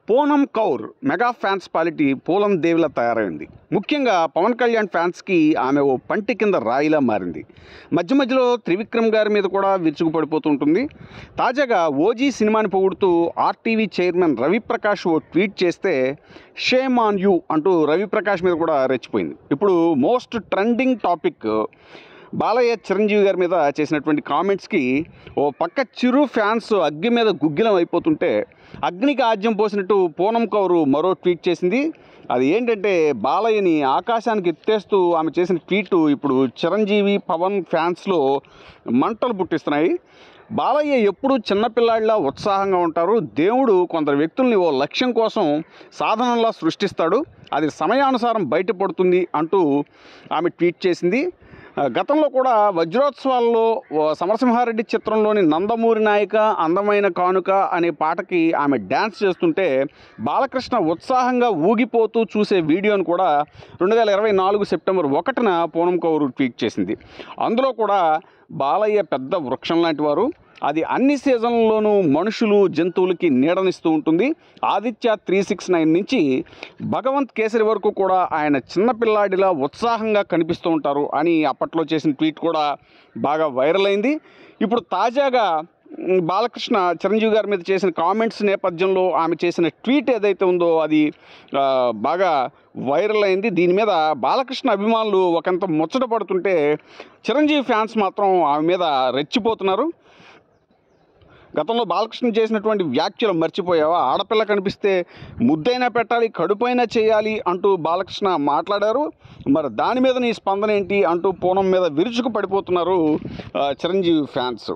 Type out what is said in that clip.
Poonam Kaur mega fans పాలిటీ పూలం దేవిలా తయారైంది. ముఖ్యంగా పవన్ కళ్యాణ్ ఫ్యాన్స్కి ఆమె ఓ పంటి కింద రాయిలా మారింది. మధ్య మధ్యలో త్రివిక్రమ్ గారి మీద కూడా విరుచుకుపడిపోతుంటుంది. తాజాగా ఓజీ సినిమాని పొగుడుతూ ఆర్టీవీ చైర్మన్ రవిప్రకాష్ ఓ ట్వీట్ చేస్తే షేమ్ ఆన్ యూ అంటూ రవిప్రకాష్ మీద కూడా రెచ్చిపోయింది. ఇప్పుడు most trending topic Balayya Chiranjeevi గారి మీద చేసినటువంటి కామెంట్స్కి ఓ పక్క చిరు ఫ్యాన్స్ అగ్గి మీద గుగ్గిలం అయిపోతుంటే అగ్నికి ఆజ్యం పోసినట్టు పూనం కౌరు మరో ట్వీట్ చేసింది. అది ఏంటంటే బాలయ్యని ఆకాశానికి ఎత్తేస్తూ ఆమె చేసిన ట్వీట్ ఇప్పుడు చిరంజీవి పవన్ ఫ్యాన్స్లో మంటలు పుట్టిస్తున్నాయి. బాలయ్య ఎప్పుడూ చిన్నపిల్లాడిలా ఉత్సాహంగా ఉంటారు. దేవుడు కొందరు వ్యక్తుల్ని ఓ లక్ష్యం కోసం సాధనంలా సృష్టిస్తాడు, అది సమయానుసారం బయటపడుతుంది అంటూ ఆమె ట్వీట్ చేసింది. గతంలో కూడా వజ్రోత్సవాల్లో సమరసింహారెడ్డి చిత్రంలోని నందమూరి నాయిక అందమైన కానుక అనే పాటకి ఆమె డ్యాన్స్ చేస్తుంటే బాలకృష్ణ ఉత్సాహంగా ఊగిపోతూ చూసే వీడియోను కూడా 2024 సెప్టెంబర్ 1న పూనం కౌరు ట్వీట్ చేసింది. అందులో కూడా బాలయ్య పెద్ద వృక్షం లాంటి వారు, అది అన్ని సీజన్లలోనూ మనుషులు జంతువులకి నీడనిస్తూ ఉంటుంది. ఆదిత్య 369 నుంచి భగవంత్ కేసరి వరకు కూడా ఆయన చిన్నపిల్లాడిలా ఉత్సాహంగా కనిపిస్తూ ఉంటారు అని అప్పట్లో చేసిన ట్వీట్ కూడా బాగా వైరల్ అయింది. ఇప్పుడు తాజాగా బాలకృష్ణ చిరంజీవి గారి మీద చేసిన కామెంట్స్ నేపథ్యంలో ఆమె చేసిన ట్వీట్ ఏదైతే ఉందో అది బాగా వైరల్ అయింది. దీని మీద బాలకృష్ణ అభిమానులు ఒకంత ముచ్చట పడుతుంటే చిరంజీవి ఫ్యాన్స్ మాత్రం ఆమె మీద రెచ్చిపోతున్నారు. గతంలో బాలకృష్ణ చేసినటువంటి వ్యాఖ్యలు మర్చిపోయావా, ఆడపిల్ల కనిపిస్తే ముద్దైనా పెట్టాలి కడుపైనా చేయాలి అంటూ బాలకృష్ణ మాట్లాడారు. మరి దాని మీద నీ స్పందన ఏంటి అంటూ పూనం మీద విరుచుకు పడిపోతున్నారు చిరంజీవి ఫ్యాన్స్.